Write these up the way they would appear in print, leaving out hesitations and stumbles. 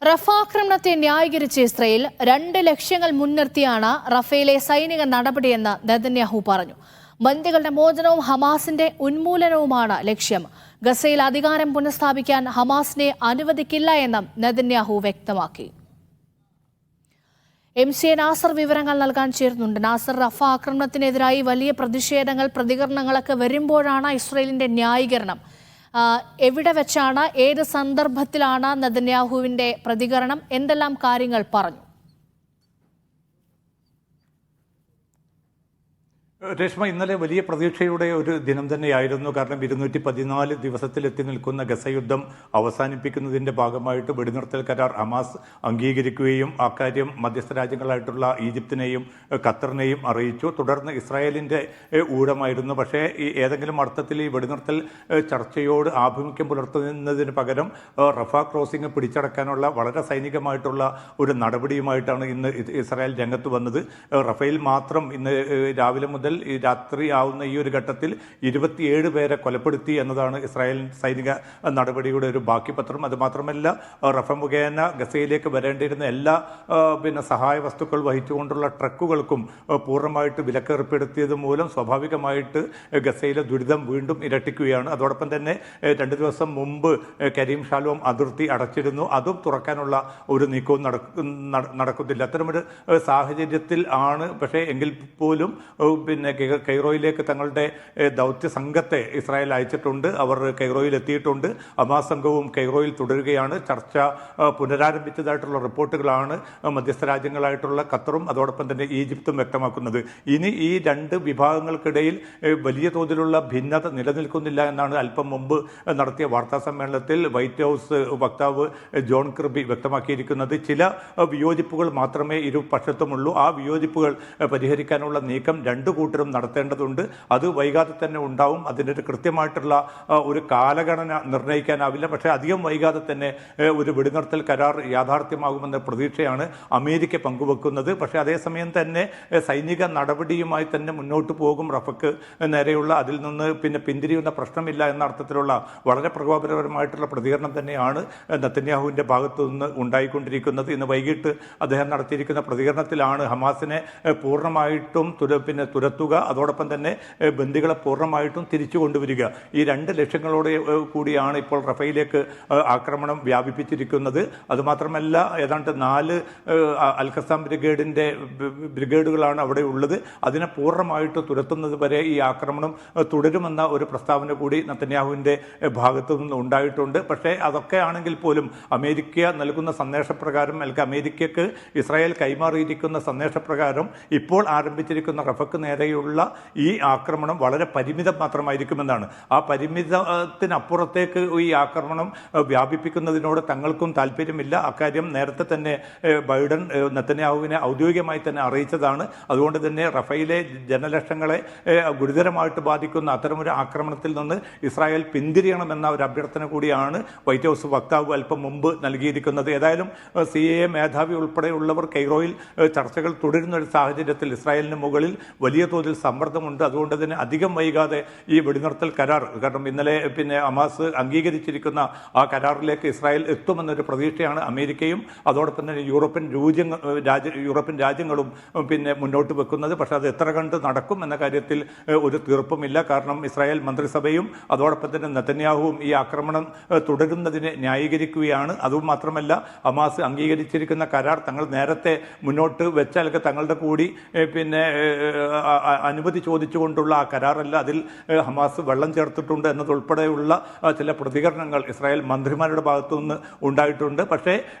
റഫ ആക്രമണത്തെ ന്യായീകരിച്ച ഇസ്രയേൽ 2 ലക്ഷ്യങ്ങൾ മുൻനിർത്തിയാണ് റഫേലെ സൈനിക നടപടിയെന്ന് നെതന്യാഹു പറഞ്ഞു. ബന്ദികളുടെ മോചനവും ഹമാസിന്റെ ഉന്മൂലനവുമാണ് ലക്ഷ്യം. ഗസയിൽ അധികാരം പുനഃസ്ഥാപിക്കാൻ ഹമാസിനെ അനുവദിക്കില്ല എന്നും നെതന്യാഹു വ്യക്തമാക്കി. MC നാസർ വിവരങ്ങൾ നൽകാൻ ചേർന്നുണ്ട്. നാസർ, റഫ ആക്രമണത്തിനെതിരായി വലിയ പ്രതികരണങ്ങളൊക്കെ വരുമ്പോഴാണ് ഇസ്രയേലിന്റെ ന്യായീകരണം. എവിടെ വെച്ചാണ്, ഏത് സന്ദർഭത്തിലാണ് നെതന്യാഹുവിന്റെ പ്രതികരണം? എന്തെല്ലാം കാര്യങ്ങൾ പറഞ്ഞു? രേഷ്മ, ഇന്നലെ വലിയ പ്രതീക്ഷയുടെ ഒരു ദിനം തന്നെയായിരുന്നു. കാരണം 214 ദിവസത്തിലെത്തി നിൽക്കുന്ന ഗസ യുദ്ധം അവസാനിപ്പിക്കുന്നതിൻ്റെ ഭാഗമായിട്ട് വെടിനിർത്തൽ കരാർ ഹമാസ് അംഗീകരിക്കുകയും അക്കാര്യം മധ്യസ്ഥ രാജ്യങ്ങളായിട്ടുള്ള ഈജിപ്തിനെയും ഖത്തറിനെയും അറിയിച്ചു. തുടർന്ന് ഇസ്രായേലിൻ്റെ ഊഴമായിരുന്നു. പക്ഷേ ഏതെങ്കിലും അർത്ഥത്തിൽ ഈ വെടിനിർത്തൽ ചർച്ചയോട് ആഭിമുഖ്യം പുലർത്തുന്നതിന് പകരം റഫ ക്രോസിംഗ് പിടിച്ചടക്കാനുള്ള വളരെ സൈനികമായിട്ടുള്ള ഒരു നടപടിയുമായിട്ടാണ് ഇന്ന് ഇസ്രായേൽ രംഗത്ത് വന്നത്. റഫേൽ മാത്രം ഇന്ന് രാവിലെ മുതൽ രാത്രി ആവുന്ന ഈ ഒരു ഘട്ടത്തിൽ 27 പേരെ കൊലപ്പെടുത്തി എന്നതാണ് ഇസ്രായേൽ സൈനിക നടപടിയുടെ ഒരു ബാക്കി പത്രം. അതുമാത്രമല്ല, റഫ മുഖേന ഗസയിലേക്ക് വരേണ്ടിയിരുന്ന എല്ലാ സഹായ വസ്തുക്കൾ വഹിച്ചുകൊണ്ടുള്ള ട്രക്കുകൾക്കും പൂർണ്ണമായിട്ട് വിലക്കേർപ്പെടുത്തിയത് മൂലം സ്വാഭാവികമായിട്ട് ഗസയിലെ ദുരിതം വീണ്ടും ഇരട്ടിക്കുകയാണ്. അതോടൊപ്പം തന്നെ 2 ദിവസം മുമ്പ് കരീം ഷാലോം അതിർത്തി അടച്ചിരുന്നു. അതും തുറക്കാനുള്ള ഒരു നീക്കവും നടക്കുന്നില്ല. അത്തരമൊരു സാഹചര്യത്തിൽ ആണ്. പക്ഷേ എങ്കിൽ പോലും കൈറോയിലേക്ക് തങ്ങളുടെ ദൗത്യ സംഘത്തെ ഇസ്രായേൽ അയച്ചിട്ടുണ്ട്. അവർ കൈറോയിൽ എത്തിയിട്ടുണ്ട്. ഹമാസ് സംഘവും കൈറോയിൽ തുടരുകയാണ്. ചർച്ച പുനരാരംഭിച്ചതായിട്ടുള്ള റിപ്പോർട്ടുകളാണ് മധ്യസ്ഥ രാജ്യങ്ങളായിട്ടുള്ള ഖത്തറും അതോടൊപ്പം തന്നെ ഈജിപ്തും വ്യക്തമാക്കുന്നത്. ഇനി ഈ 2 വിഭാഗങ്ങൾക്കിടയിൽ വലിയ തോതിലുള്ള ഭിന്നത നിലനിൽക്കുന്നില്ല എന്നാണ് അല്പം മുമ്പ് നടത്തിയ വാർത്താ സമ്മേളനത്തിൽ വൈറ്റ് ഹൗസ് വക്താവ് ജോൺ കിർബി വ്യക്തമാക്കിയിരിക്കുന്നത്. ചില വിയോജിപ്പുകൾ മാത്രമേ ഇരുപക്ഷത്തുമുള്ളൂ. ആ വിയോജിപ്പുകൾ പരിഹരിക്കാനുള്ള നീക്കം 2 കൂട്ടരും നടത്തേണ്ടതുണ്ട്. അത് വൈകാതെ തന്നെ ഉണ്ടാവും. അതിൻ്റെ ഒരു കൃത്യമായിട്ടുള്ള ഒരു കാലഗണന നിർണ്ണയിക്കാനാവില്ല. പക്ഷേ അധികം വൈകാതെ തന്നെ ഒരു വെടിനിർത്തൽ കരാർ യാഥാർത്ഥ്യമാകുമെന്ന പ്രതീക്ഷയാണ് അമേരിക്ക പങ്കുവെക്കുന്നത്. പക്ഷേ അതേസമയം തന്നെ സൈനിക നടപടിയുമായി തന്നെ മുന്നോട്ട് പോകും. റഫക്ക് നേരെയുള്ള അതിൽ നിന്ന് പിന്തിരിയുന്ന പ്രശ്നമില്ല എന്ന അർത്ഥത്തിലുള്ള വളരെ പ്രകോപനപരമായിട്ടുള്ള പ്രതികരണം തന്നെയാണ് നെതന്യാഹുവിൻ്റെ ഭാഗത്തു നിന്ന് ഉണ്ടായിക്കൊണ്ടിരിക്കുന്നത്. ഇന്ന് വൈകിട്ട് അദ്ദേഹം നടത്തിയിരിക്കുന്ന പ്രതികരണത്തിലാണ് ഹമാസിനെ പൂർണ്ണമായിട്ടും തുരത്തുക, അതോടൊപ്പം തന്നെ ബന്ദികളെ പൂർണ്ണമായിട്ടും തിരിച്ചു കൊണ്ടുവരിക, ഈ 2 ലക്ഷ്യങ്ങളോടെ കൂടിയാണ് ഇപ്പോൾ റഫയിലേക്ക് ആക്രമണം വ്യാപിപ്പിച്ചിരിക്കുന്നത്. അതുമാത്രമല്ല, ഏതാണ്ട് 4 അൽ-ഖസാം ബ്രിഗേഡുകളാണ് അവിടെ ഉള്ളത്. അതിനെ പൂർണ്ണമായിട്ട് തുരത്തുന്നത് വരെ ഈ ആക്രമണം തുടരുമെന്ന ഒരു പ്രസ്താവന കൂടി നെതന്യാഹുവിൻ്റെ ഭാഗത്തു നിന്ന് ഉണ്ടായിട്ടുണ്ട്. പക്ഷേ അതൊക്കെ ആണെങ്കിൽ പോലും അമേരിക്ക നൽകുന്ന സന്ദേശപ്രകാരം, അല്ലെങ്കിൽ അമേരിക്കക്ക് ഇസ്രായേൽ കൈമാറിയിരിക്കുന്ന സന്ദേശപ്രകാരം ഇപ്പോൾ ആരംഭിച്ചിരിക്കുന്ന റഫക്ക് നേരെയുള്ള ഈ ആക്രമണം വളരെ പരിമിതം മാത്രമായിരിക്കുമെന്നാണ്. ആ പരിമിതത്തിനപ്പുറത്തേക്ക് ഈ ആക്രമണം വ്യാപിപ്പിക്കുന്നതിനോട് തങ്ങൾക്കും താല്പര്യമില്ല. അക്കാര്യം നേരത്തെ തന്നെ ബൈഡൻ നെതന്യാഹുവിനെ ഔദ്യോഗികമായി തന്നെ അറിയിച്ചതാണ്. അതുകൊണ്ട് തന്നെ റഫയിലെ ജനലക്ഷങ്ങളെ ഗുരുതരമായിട്ട് ബാധിക്കുന്ന അത്തരമൊരു ആക്രമണത്തിൽ നിന്ന് ഇസ്രായേൽ പിന്തിരിയണമെന്ന ഒരു അഭ്യർത്ഥന കൂടിയാണ് വൈറ്റ് ഹൗസ് വക്താവ് അല്പം മുമ്പ് നൽകിയിരിക്കുന്നത്. ഏതായാലും CIA മേധാവി ഉൾപ്പെടെയുള്ളവർ കൈറോയിൽ ചർച്ചകൾ തുടരുന്ന ഒരു സാഹചര്യത്തിൽ ഇസ്രായേലിന് മുകളിൽ വലിയ തോതിൽ സമ്മർദ്ദമുണ്ട്. അതുകൊണ്ട് തന്നെ അധികം വൈകാതെ ഈ വെടിനിർത്തൽ കരാർ, കാരണം ഇന്നലെ ഹമാസ് അംഗീകരിച്ചിരിക്കുന്ന ആ കരാറിലേക്ക് ഇസ്രായേൽ എത്തുമെന്നൊരു പ്രതീക്ഷയാണ് അമേരിക്കയും അതോടൊപ്പം തന്നെ യൂറോപ്യൻ രാജ്യങ്ങളും മുന്നോട്ട് വെക്കുന്നത്. പക്ഷേ അത് എത്ര കണ്ട് നടക്കും എന്ന കാര്യത്തിൽ ഒരു തീർപ്പുമില്ല. കാരണം ഇസ്രായേൽ മന്ത്രിസഭയും അതോടൊപ്പം തന്നെ നെതന്യാഹുവും ഈ ആക്രമണം തുടരുന്നതിനെ ന്യായീകരിക്കുകയാണ്. അതുമാത്രമല്ല, ഹമാസ് അംഗീകരിച്ചിരിക്കുന്ന കരാർ തങ്ങൾ നേരത്തെ മുന്നോട്ട് വെച്ചാൽ തങ്ങളുടെ കൂടി അനുമതി ചോദിച്ചുകൊണ്ടുള്ള ആ കരാറല്ല, അതിൽ ഹമാസ് വെള്ളം ചേർത്തിട്ടുണ്ട് എന്നതുൾപ്പെടെയുള്ള ചില പ്രതികരണങ്ങൾ ഇസ്രായേൽ മന്ത്രിമാരുടെ ഭാഗത്തു നിന്ന് ഉണ്ടായിട്ടുണ്ട്. പക്ഷേ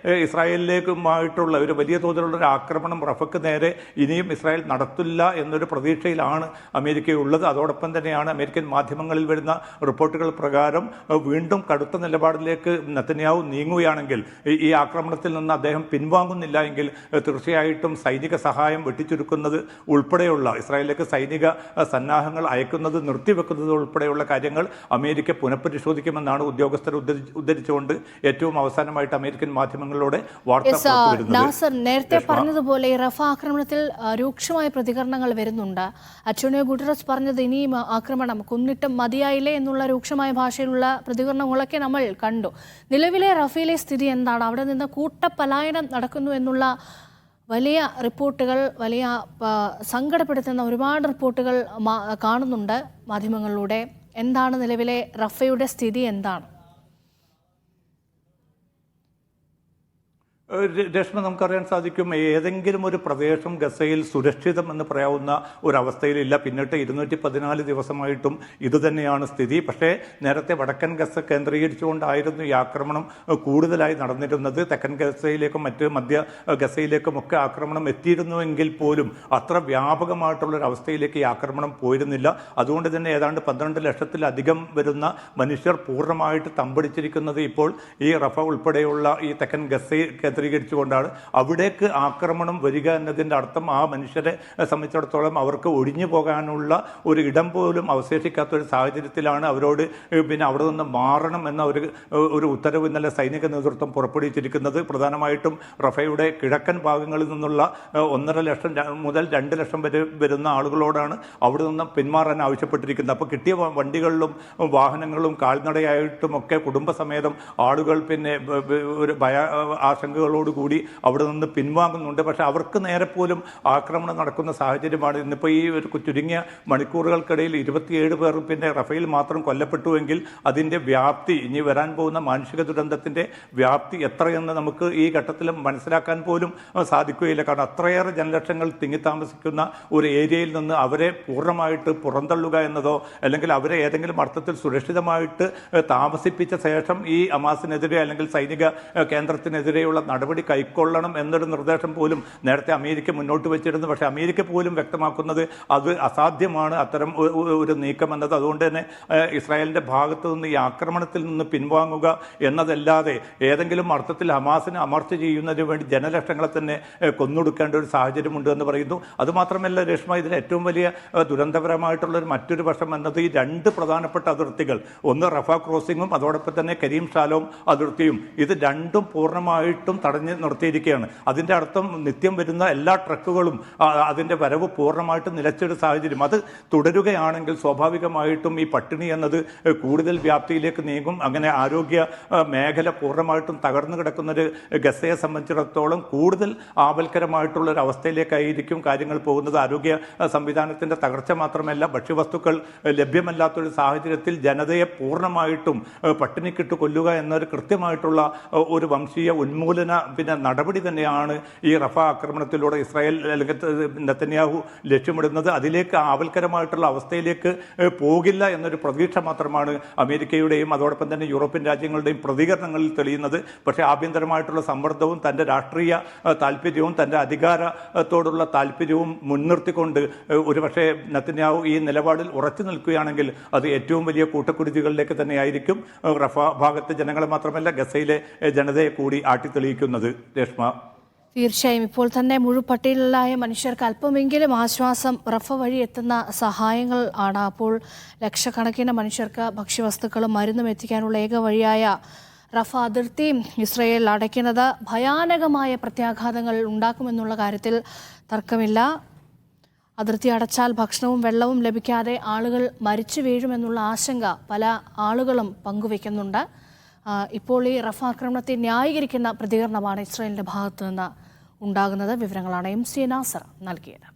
ഇസ്രായേലിലേക്കുമായിട്ടുള്ള ഒരു വലിയ തോതിലുള്ള ഒരു ആക്രമണം റഫക്ക് നേരെ ഇനിയും ഇസ്രായേൽ നടത്തില്ല എന്നൊരു പ്രതീക്ഷയിലാണ് അമേരിക്കയുള്ളത്. അതോടൊപ്പം തന്നെയാണ് അമേരിക്കൻ മാധ്യമങ്ങളിൽ വരുന്ന റിപ്പോർട്ടുകൾ പ്രകാരം വീണ്ടും കടുത്ത നിലപാടിലേക്ക് നെതന്യാഹു നീങ്ങുകയാണെങ്കിൽ, ഈ ആക്രമണത്തിൽ നിന്ന് അദ്ദേഹം പിൻവാങ്ങുന്നില്ല എങ്കിൽ തീർച്ചയായിട്ടും സൈനിക സഹായം വെട്ടിച്ചുരുക്കുന്നത് ഉൾപ്പെടെയുള്ള ഇസ്രായേലിലെ ഇസ്രായേലിലേക്ക് സൈനിക സന്നാഹങ്ങൾ അയക്കുന്നത് നിർത്തിവെക്കുന്നത് ഉൾപ്പെടെയുള്ള കാര്യങ്ങൾ അമേരിക്ക പുനഃപരിശോധിക്കുമെന്നാണ് ഉദ്യോഗസ്ഥർ ഉദ്ധരിച്ചുകൊണ്ട് ഏറ്റവും അവസാനമായിട്ട് അമേരിക്കൻ മാധ്യമങ്ങളിലൂടെ വാർത്ത നാസർ നേരത്തെ പറഞ്ഞതുപോലെ റഫ ആക്രമണത്തിൽ രൂക്ഷമായ പ്രതികരണങ്ങൾ വരുന്നുണ്ട്. അന്റോണിയോ ഗുട്ടറസ് പറഞ്ഞത് ഇനിയും ആക്രമണം കൊന്നിട്ടും മതിയായില്ലേ എന്നുള്ള രൂക്ഷമായ ഭാഷയിലുള്ള പ്രതികരണങ്ങളൊക്കെ നമ്മൾ കണ്ടു. നിലവിലെ റഫയിലെ സ്ഥിതി എന്താണ്? അവിടെ നിന്ന് കൂട്ടപലായനം നടക്കുന്നു എന്നുള്ള വലിയ റിപ്പോർട്ടുകൾ, വലിയ സങ്കടപ്പെടുത്തുന്ന ഒരുപാട് റിപ്പോർട്ടുകൾ കാണുന്നുണ്ട് മാധ്യമങ്ങളിലൂടെ. എന്താണ് നിലവിലെ റഫയുടെ സ്ഥിതി എന്താണ്? രശ്മ, നമുക്കറിയാൻ സാധിക്കും ഏതെങ്കിലും ഒരു പ്രദേശം ഗസയിൽ സുരക്ഷിതം എന്ന് പറയാവുന്ന ഒരവസ്ഥയിലില്ല. പിന്നിട്ട് 214 ദിവസമായിട്ടും ഇതുതന്നെയാണ് സ്ഥിതി. പക്ഷേ നേരത്തെ വടക്കൻ ഗസ കേന്ദ്രീകരിച്ചുകൊണ്ടായിരുന്നു ഈ ആക്രമണം കൂടുതലായി നടന്നിരുന്നത്. തെക്കൻ ഗസയിലേക്കും മറ്റ് മധ്യ ഗസയിലേക്കുമൊക്കെ ആക്രമണം എത്തിയിരുന്നുവെങ്കിൽ പോലും അത്ര വ്യാപകമായിട്ടുള്ളൊരവസ്ഥയിലേക്ക് ഈ ആക്രമണം പോയിരുന്നില്ല. അതുകൊണ്ട് തന്നെ ഏതാണ്ട് 12 ലക്ഷത്തിലധികം വരുന്ന മനുഷ്യർ പൂർണ്ണമായിട്ട് തമ്പടിച്ചിരിക്കുന്നത് ഇപ്പോൾ ഈ റഫ ഉൾപ്പെടെയുള്ള ഈ തെക്കൻ ഗസയിൽ കേന്ദ്രീകരിച്ചുകൊണ്ടാണ്. അവിടേക്ക് ആക്രമണം വരിക എന്നതിൻ്റെ അർത്ഥം ആ മനുഷ്യരെ സംബന്ധിച്ചിടത്തോളം അവർക്ക് ഒഴിഞ്ഞു പോകാനുള്ള ഒരു ഇടം പോലും അവശേഷിക്കാത്തൊരു സാഹചര്യത്തിലാണ് അവരോട് പിന്നെ അവിടെ നിന്ന് മാറണം എന്ന ഒരു ഉത്തരവ് ഇന്നലെ സൈനിക നേതൃത്വം പുറപ്പെടുവിച്ചിരിക്കുന്നത്. പ്രധാനമായിട്ടും റഫയുടെ കിഴക്കൻ ഭാഗങ്ങളിൽ നിന്നുള്ള 1.5 ലക്ഷം മുതൽ 2 ലക്ഷം വരെ വരുന്ന ആളുകളോടാണ് അവിടെ നിന്ന് പിന്മാറാൻ ആവശ്യപ്പെട്ടിരിക്കുന്നത്. അപ്പോൾ കിട്ടിയ വണ്ടികളിലും വാഹനങ്ങളും കാൽനടയായിട്ടുമൊക്കെ കുടുംബസമേതം ആളുകൾ പിന്നെ ഒരു ആശങ്കകളോടുകൂടി അവിടെ നിന്ന് പിൻവാങ്ങുന്നുണ്ട്. പക്ഷേ അവർക്ക് നേരെ പോലും ആക്രമണം നടക്കുന്ന സാഹചര്യമാണ്. ഇന്നിപ്പോൾ ഈ ഒരു ചുരുങ്ങിയ മണിക്കൂറുകൾക്കിടയിൽ 27 പേർ പിന്നെ റഫേൽ മാത്രം കൊല്ലപ്പെട്ടുവെങ്കിൽ അതിൻ്റെ വ്യാപ്തി, ഇനി വരാൻ പോകുന്ന മാനുഷിക ദുരന്തത്തിൻ്റെ വ്യാപ്തി എത്രയെന്ന് നമുക്ക് ഈ ഘട്ടത്തിൽ മനസ്സിലാക്കാൻ പോലും സാധിക്കുകയില്ല. കാരണം അത്രയേറെ ജനലക്ഷങ്ങൾ തിങ്ങിത്താമസിക്കുന്ന ഒരു ഏരിയയിൽ നിന്ന് അവരെ പൂർണ്ണമായിട്ട് പുറന്തള്ളുക എന്നതോ അല്ലെങ്കിൽ അവരെ ഏതെങ്കിലും അർത്ഥത്തിൽ സുരക്ഷിതമായിട്ട് താമസിപ്പിച്ച ശേഷം ഈ ഹമാസിനെതിരെ അല്ലെങ്കിൽ സൈനിക കേന്ദ്രത്തിനെതിരെയുള്ള നടപടി കൈക്കൊള്ളണം എന്നൊരു നിർദ്ദേശം പോലും നേരത്തെ അമേരിക്ക മുന്നോട്ട് വെച്ചിരുന്നു. പക്ഷേ അമേരിക്ക പോലും വ്യക്തമാക്കുന്നത് അത് അസാധ്യമാണ് അത്തരം ഒരു നീക്കം എന്നത്. അതുകൊണ്ട് തന്നെ ഇസ്രായേലിൻ്റെ ഭാഗത്തു നിന്ന് ഈ ആക്രമണത്തിൽ നിന്ന് പിൻവാങ്ങുക എന്നതല്ലാതെ ഏതെങ്കിലും അർത്ഥത്തിൽ ഹമാസിനെ അമർച്ച ചെയ്യുന്നതിന് വേണ്ടി ജനലക്ഷങ്ങളെ തന്നെ കൊന്നൊടുക്കേണ്ട ഒരു സാഹചര്യമുണ്ട് എന്ന് പറയുന്നു. അതുമാത്രമല്ല രേഷ്മ, ഇതിൽ ഏറ്റവും വലിയ ദുരന്തപരമായിട്ടുള്ളൊരു മറ്റൊരു വശം എന്നത് ഈ 2 പ്രധാനപ്പെട്ട അതിർത്തികൾ, ഒന്ന് റഫ ക്രോസിങ്ങും അതോടൊപ്പം തന്നെ കരീം ഷാലോം അതിർത്തിയും, ഇത് രണ്ടും പൂർണ്ണമായിട്ടും തടഞ്ഞ് നിർത്തിയിരിക്കുകയാണ്. അതിൻ്റെ അർത്ഥം നിത്യം വരുന്ന എല്ലാ ട്രക്കുകളും അതിൻ്റെ വരവ് പൂർണ്ണമായിട്ടും നിലച്ചൊരു സാഹചര്യം. അത് തുടരുകയാണെങ്കിൽ സ്വാഭാവികമായിട്ടും ഈ പട്ടിണി എന്നത് കൂടുതൽ വ്യാപ്തിയിലേക്ക് നീങ്ങും. അങ്ങനെ ആരോഗ്യ മേഖല പൂർണ്ണമായിട്ടും തകർന്നു കിടക്കുന്നൊരു ഗസയെ സംബന്ധിച്ചിടത്തോളം കൂടുതൽ ആപൽക്കരമായിട്ടുള്ളൊരു അവസ്ഥയിലേക്കായിരിക്കും കാര്യങ്ങൾ പോകുന്നത്. ആരോഗ്യ സംവിധാനത്തിൻ്റെ തകർച്ച മാത്രമല്ല, ഭക്ഷ്യവസ്തുക്കൾ ലഭ്യമല്ലാത്തൊരു സാഹചര്യത്തിൽ ജനതയെ പൂർണ്ണമായിട്ടും പട്ടിണിക്കിട്ട് കൊല്ലുക എന്നൊരു കൃത്യമായിട്ടുള്ള ഒരു വംശീയ ഉന്മൂലന നടപടി തന്നെയാണ് ഈ റഫ ആക്രമണത്തിലൂടെ ഇസ്രായേൽ അല്ലെങ്കിൽ നെതന്യാഹു ലക്ഷ്യമിടുന്നത്. അതിലേക്ക് ആവൽക്കരമായിട്ടുള്ള അവസ്ഥയിലേക്ക് പോകില്ല എന്നൊരു പ്രതീക്ഷ മാത്രമാണ് അമേരിക്കയുടെയും അതോടൊപ്പം തന്നെ യൂറോപ്യൻ രാജ്യങ്ങളുടെയും പ്രതികരണങ്ങളിൽ തെളിയുന്നത്. പക്ഷേ ആഭ്യന്തരമായിട്ടുള്ള സമ്മർദ്ദവും തൻ്റെ രാഷ്ട്രീയ താല്പര്യവും തൻ്റെ അധികാരത്തോടുള്ള താല്പര്യവും മുൻനിർത്തിക്കൊണ്ട് ഒരുപക്ഷെ നെതന്യാഹു ഈ നിലപാടിൽ ഉറച്ചു നിൽക്കുകയാണെങ്കിൽ അത് ഏറ്റവും വലിയ കൂട്ടക്കുരുതികളിലേക്ക് തന്നെയായിരിക്കും റഫ ഭാഗത്തെ ജനങ്ങളെ മാത്രമല്ല ഗസയിലെ ജനതയെ കൂടി ആട്ടിത്തെളിയിക്കുന്നത്. രേഷ്മ, തീർച്ചയായും ഇപ്പോൾ തന്നെ മുഴുപട്ടികയിലായ മനുഷ്യർക്ക് അല്പമെങ്കിലും ആശ്വാസം റഫ വഴി എത്തുന്ന സഹായങ്ങൾ ആണ്. അപ്പോൾ ലക്ഷക്കണക്കിന് മനുഷ്യർക്ക് ഭക്ഷ്യവസ്തുക്കളും മരുന്നും എത്തിക്കാനുള്ള ഏക വഴിയായ റഫ അതിർത്തി ഇസ്രയേൽ അടയ്ക്കുന്നത് ഭയാനകമായ പ്രത്യാഘാതങ്ങൾ ഉണ്ടാക്കുമെന്നുള്ള കാര്യത്തിൽ തർക്കമില്ല. അതിർത്തി അടച്ചാൽ ഭക്ഷണവും വെള്ളവും ലഭിക്കാതെ ആളുകൾ മരിച്ചു വീഴുമെന്നുള്ള ആശങ്ക പല ആളുകളും പങ്കുവയ്ക്കുന്നുണ്ട്. ഇപ്പോൾ ഈ റഫ ആക്രമണത്തെ ന്യായീകരിക്കുന്ന പ്രതികരണമാണ് ഇസ്രായേലിൻ്റെ ഭാഗത്തു നിന്ന് ഉണ്ടാകുന്നത്. വിവരങ്ങളാണ് MC നാസർ നൽകിയത്.